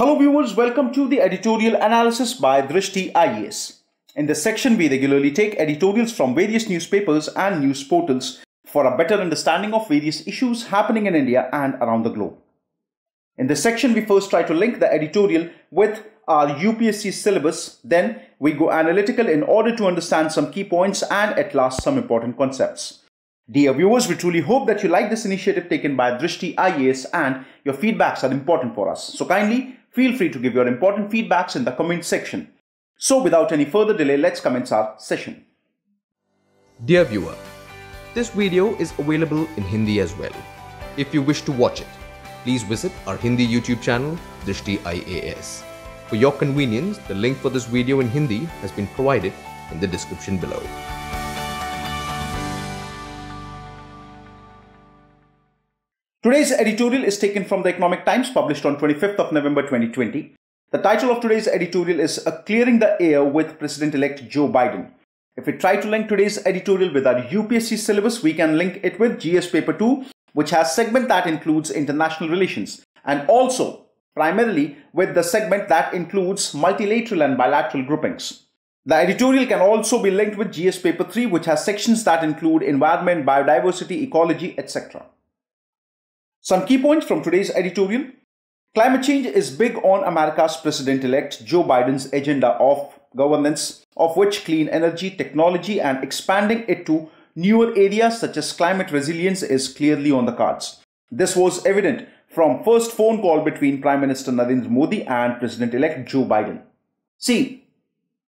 Hello viewers, welcome to the Editorial Analysis by Drishti IAS. In this section, we regularly take editorials from various newspapers and news portals for a better understanding of various issues happening in India and around the globe. In this section, we first try to link the editorial with our UPSC syllabus. Then we go analytical in order to understand some key points and at last some important concepts. Dear viewers, we truly hope that you like this initiative taken by Drishti IAS and your feedbacks are important for us. So kindly feel free to give your important feedbacks in the comment section. So without any further delay, let's commence our session. Dear viewer, this video is available in Hindi as well. If you wish to watch it, please visit our Hindi YouTube channel, Drishti IAS. For your convenience, the link for this video in Hindi has been provided in the description below. Today's editorial is taken from the Economic Times, published on 25th of November 2020. The title of today's editorial is Clearing the Air with President-elect Joe Biden. If we try to link today's editorial with our UPSC syllabus, we can link it with GS Paper 2, which has segment that includes international relations, and also primarily with the segment that includes multilateral and bilateral groupings. The editorial can also be linked with GS Paper 3, which has sections that include environment, biodiversity, ecology, etc. Some key points from today's editorial. Climate change is big on America's President-elect Joe Biden's agenda of governance, of which clean energy, technology and expanding it to newer areas such as climate resilience is clearly on the cards. This was evident from first phone call between Prime Minister Narendra Modi and President-elect Joe Biden. See,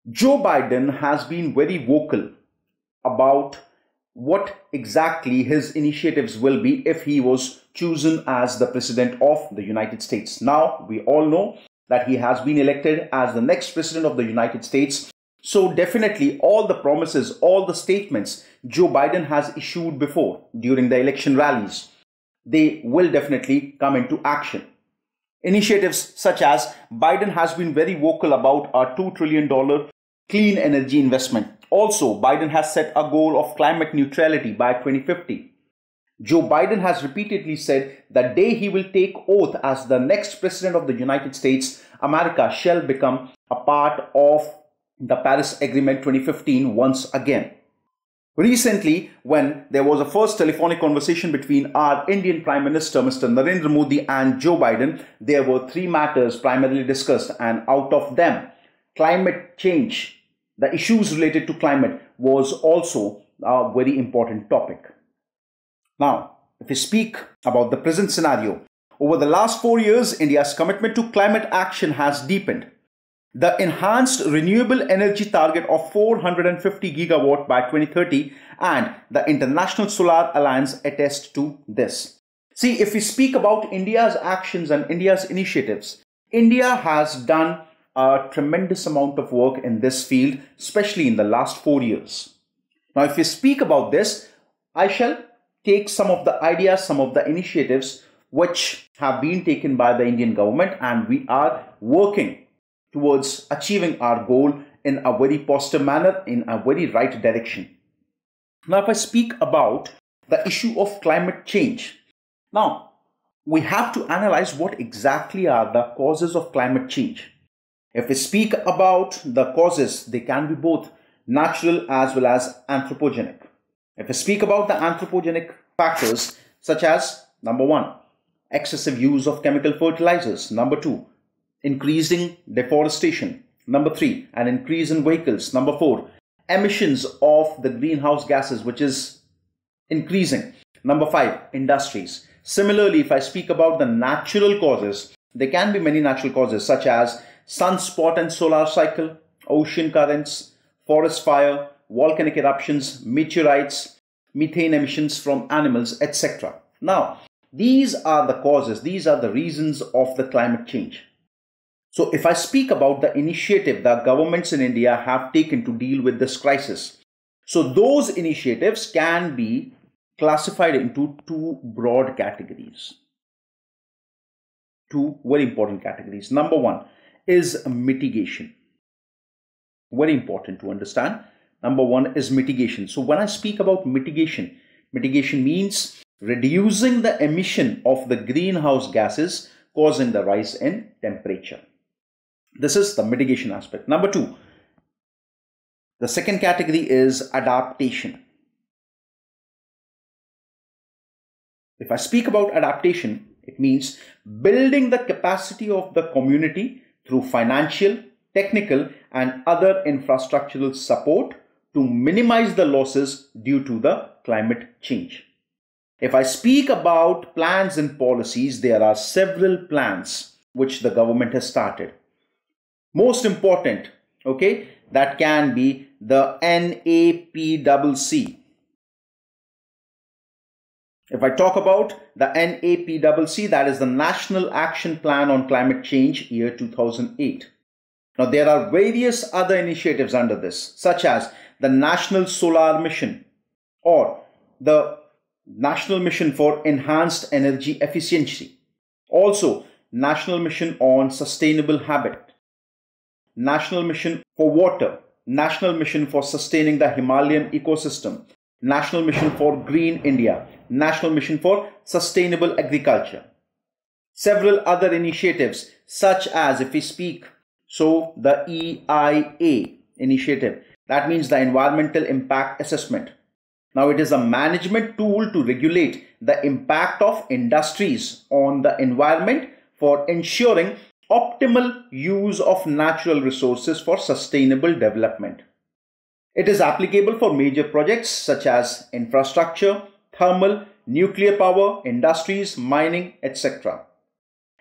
Joe Biden has been very vocal about what exactly his initiatives will be if he was chosen as the President of the United States. Now, we all know that he has been elected as the next President of the United States. So definitely all the promises, all the statements Joe Biden has issued before during the election rallies, they will definitely come into action. Initiatives such as Biden has been very vocal about our $2 trillion clean energy investment. Also, Biden has set a goal of climate neutrality by 2050. Joe Biden has repeatedly said that the day he will take oath as the next President of the United States, America shall become a part of the Paris Agreement 2015 once again. Recently, when there was a first telephonic conversation between our Indian Prime Minister, Mr. Narendra Modi and Joe Biden, there were three matters primarily discussed, and out of them, climate change, the issues related to climate was also a very important topic. Now, if we speak about the present scenario, over the last 4 years, India's commitment to climate action has deepened. The enhanced renewable energy target of 450 gigawatt by 2030 and the International Solar Alliance attest to this. See, if we speak about India's actions and India's initiatives, India has done a tremendous amount of work in this field, especially in the last 4 years. Now, if we speak about this, I shall take some of the ideas, some of the initiatives which have been taken by the Indian government, and we are working towards achieving our goal in a very positive manner, in a very right direction. Now, if I speak about the issue of climate change, now we have to analyze what exactly are the causes of climate change. If we speak about the causes, they can be both natural as well as anthropogenic. If we speak about the anthropogenic factors such as, number 1, excessive use of chemical fertilizers. Number 2, increasing deforestation. Number 3, an increase in vehicles. Number 4, emissions of the greenhouse gases, which is increasing. Number 5, industries. Similarly, if I speak about the natural causes, there can be many natural causes such as sunspot and solar cycle, ocean currents, forest fire, volcanic eruptions, meteorites, methane emissions from animals, etc. Now, these are the causes, these are the reasons of the climate change. So if I speak about the initiative that governments in India have taken to deal with this crisis, so those initiatives can be classified into two broad categories. Two very important categories. Number 1 is mitigation. Very important to understand. Number 1 is mitigation. So when I speak about mitigation, mitigation means reducing the emission of the greenhouse gases causing the rise in temperature. This is the mitigation aspect. Number 2, the second category is adaptation. If I speak about adaptation, it means building the capacity of the community through financial, technical, and other infrastructural support to minimize the losses due to the climate change. If I speak about plans and policies, there are several plans which the government has started. Most important, okay, that can be the NAPCC. If I talk about the NAPCC, that is the National Action Plan on Climate Change, year 2008. Now, there are various other initiatives under this, such as the National Solar Mission or the National Mission for Enhanced Energy Efficiency. Also, National Mission on Sustainable Habit, National Mission for Water, National Mission for Sustaining the Himalayan Ecosystem, National Mission for Green India, National Mission for Sustainable Agriculture. Several other initiatives such as, if we speak, so the EIA initiative, that means the Environmental Impact Assessment. Now it is a management tool to regulate the impact of industries on the environment for ensuring optimal use of natural resources for sustainable development. It is applicable for major projects such as infrastructure, thermal, nuclear power, industries, mining, etc.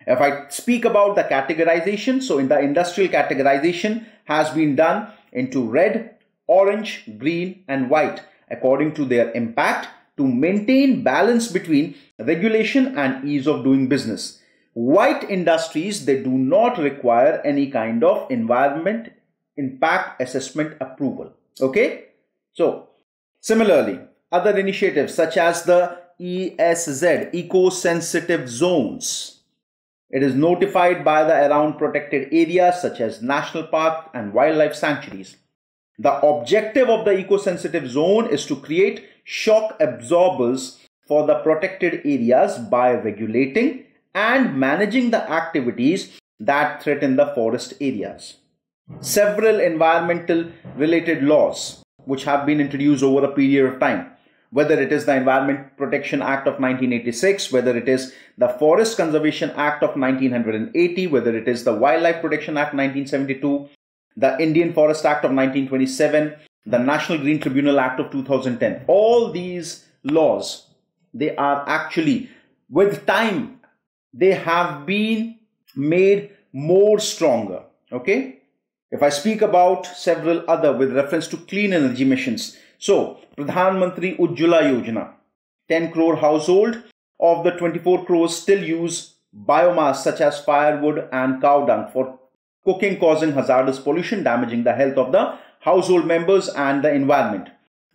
If I speak about the categorization, so in the industrial categorization has been done into red, orange, green and white according to their impact to maintain balance between regulation and ease of doing business. White industries, they do not require any kind of environment impact assessment approval. Okay. So similarly, other initiatives such as the ESZ, eco-sensitive zones. It is notified by the around protected areas such as national park and wildlife sanctuaries. The objective of the eco-sensitive zone is to create shock absorbers for the protected areas by regulating and managing the activities that threaten the forest areas. Several environmental related laws which have been introduced over a period of time, whether it is the Environment Protection Act of 1986, whether it is the Forest Conservation Act of 1980, whether it is the Wildlife Protection Act 1972, the Indian Forest Act of 1927, the National Green Tribunal Act of 2010. All these laws, they are actually, with time, they have been made more stronger. Okay. If I speak about several other with reference to clean energy missions, so Pradhan Mantri Ujjwala Yojana, 10 crore household of the 24 crores still use biomass such as firewood and cow dung for cooking, causing hazardous pollution, damaging the health of the household members and the environment.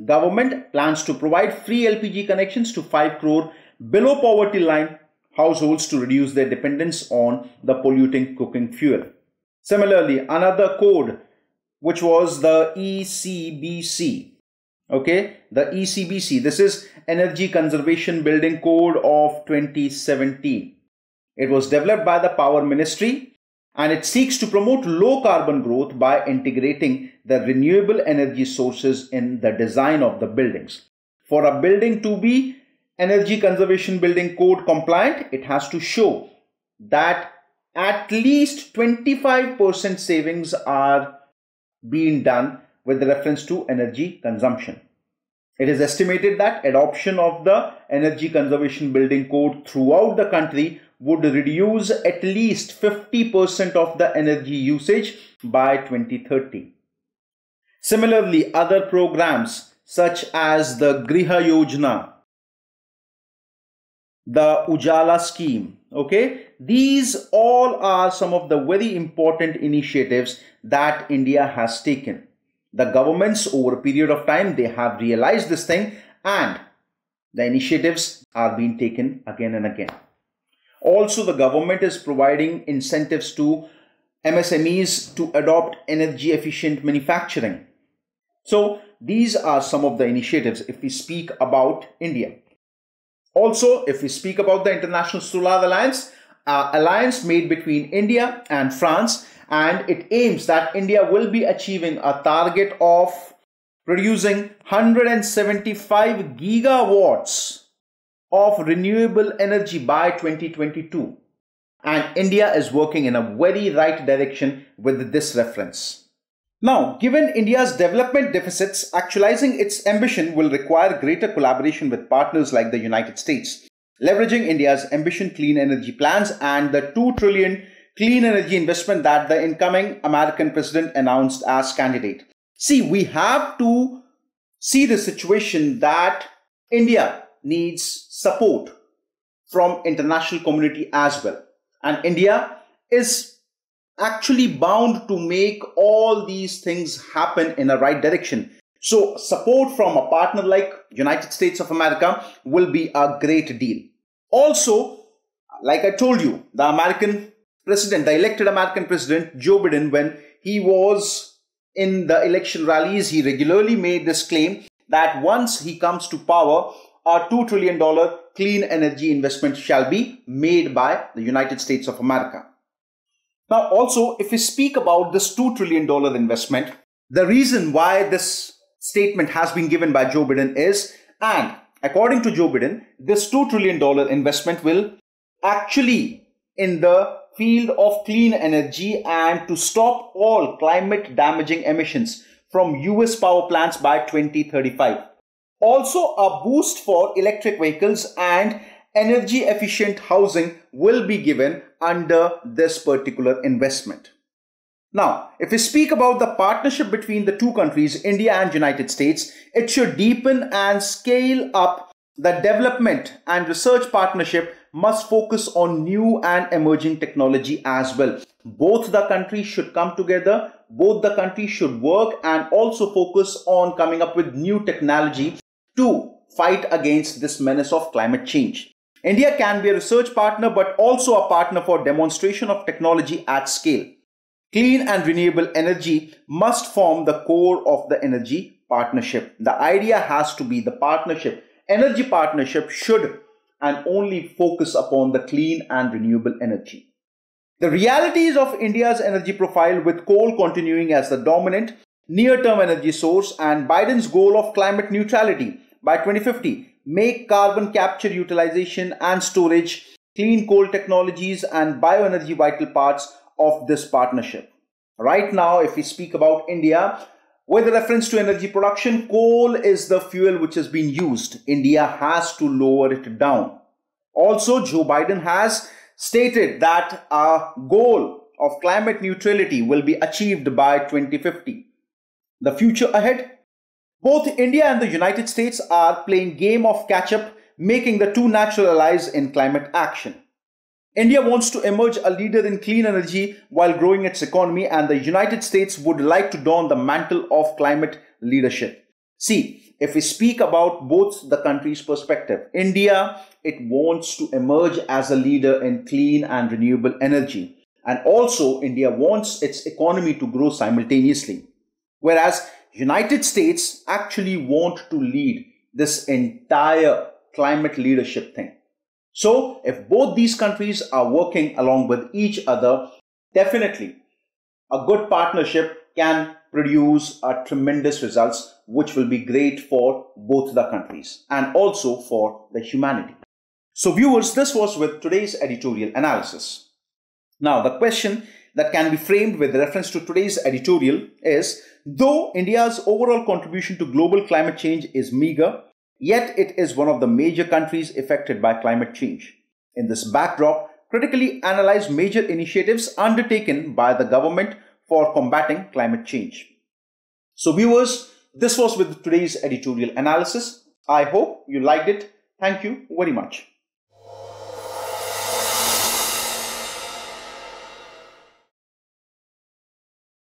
Government plans to provide free LPG connections to 5 crore below poverty line households to reduce their dependence on the polluting cooking fuel. Similarly, another code which was the ECBC. Okay, the ECBC, this is Energy Conservation Building Code of 2017. It was developed by the Power Ministry and it seeks to promote low carbon growth by integrating the renewable energy sources in the design of the buildings. For a building to be Energy Conservation Building Code compliant, it has to show that at least 25% savings are being done with reference to energy consumption. It is estimated that adoption of the Energy Conservation Building Code throughout the country would reduce at least 50% of the energy usage by 2030. Similarly, other programs such as the Griha Yojana, the Ujala scheme, okay, these all are some of the very important initiatives that India has taken. The governments over a period of time, they have realized this thing and the initiatives are being taken again and again. Also, the government is providing incentives to MSMEs to adopt energy efficient manufacturing. So these are some of the initiatives if we speak about India. Also, if we speak about the International Solar Alliance, alliance made between India and France, and it aims that India will be achieving a target of producing 175 gigawatts of renewable energy by 2022. And India is working in a very right direction with this reference. Now, given India's development deficits, actualizing its ambition will require greater collaboration with partners like the United States, leveraging India's ambitious clean energy plans and the $2 trillion clean energy investment that the incoming American president announced as candidate. See, we have to see the situation that India needs support from international community as well. And India is actually bound to make all these things happen in a right direction. So support from a partner like United States of America will be a great deal. Also, like I told you, the American president, the elected American president, Joe Biden, when he was in the election rallies, he regularly made this claim that once he comes to power, a $2 trillion clean energy investment shall be made by the United States of America. Now, also, if we speak about this $2 trillion investment, the reason why this statement has been given by Joe Biden is, and according to Joe Biden, this $2 trillion investment will actually in the field of clean energy and to stop all climate damaging emissions from US power plants by 2035. Also, a boost for electric vehicles and energy efficient housing will be given under this particular investment. Now, if we speak about the partnership between the two countries, India and United States, it should deepen and scale up. The development and research partnership must focus on new and emerging technology as well. Both the countries should come together, both the countries should work and also focus on coming up with new technology to fight against this menace of climate change. India can be a research partner but also a partner for demonstration of technology at scale. Clean and renewable energy must form the core of the energy partnership. The idea has to be the partnership. Energy partnership should and only focus upon the clean and renewable energy. The realities of India's energy profile, with coal continuing as the dominant near-term energy source and Biden's goal of climate neutrality by 2050, make carbon capture, utilization and storage, clean coal technologies and bioenergy vital parts of this partnership. Right now, if we speak about India, with reference to energy production, coal is the fuel which has been used. India has to lower it down. Also, Joe Biden has stated that our goal of climate neutrality will be achieved by 2050. The future ahead? Both India and the United States are playing game of catch-up, making the two natural allies in climate action. India wants to emerge a leader in clean energy while growing its economy, and the United States would like to don the mantle of climate leadership. See, if we speak about both the countries' perspective, India, it wants to emerge as a leader in clean and renewable energy. And also, India wants its economy to grow simultaneously. Whereas United States actually want to lead this entire climate leadership thing. So if both these countries are working along with each other, definitely a good partnership can produce a tremendous results which will be great for both the countries and also for the humanity. So viewers, this was with today's editorial analysis. Now the question that can be framed with reference to today's editorial is, though India's overall contribution to global climate change is meager, yet it is one of the major countries affected by climate change. In this backdrop, critically analyze major initiatives undertaken by the government for combating climate change. So viewers, this was with today's editorial analysis. I hope you liked it. Thank you very much.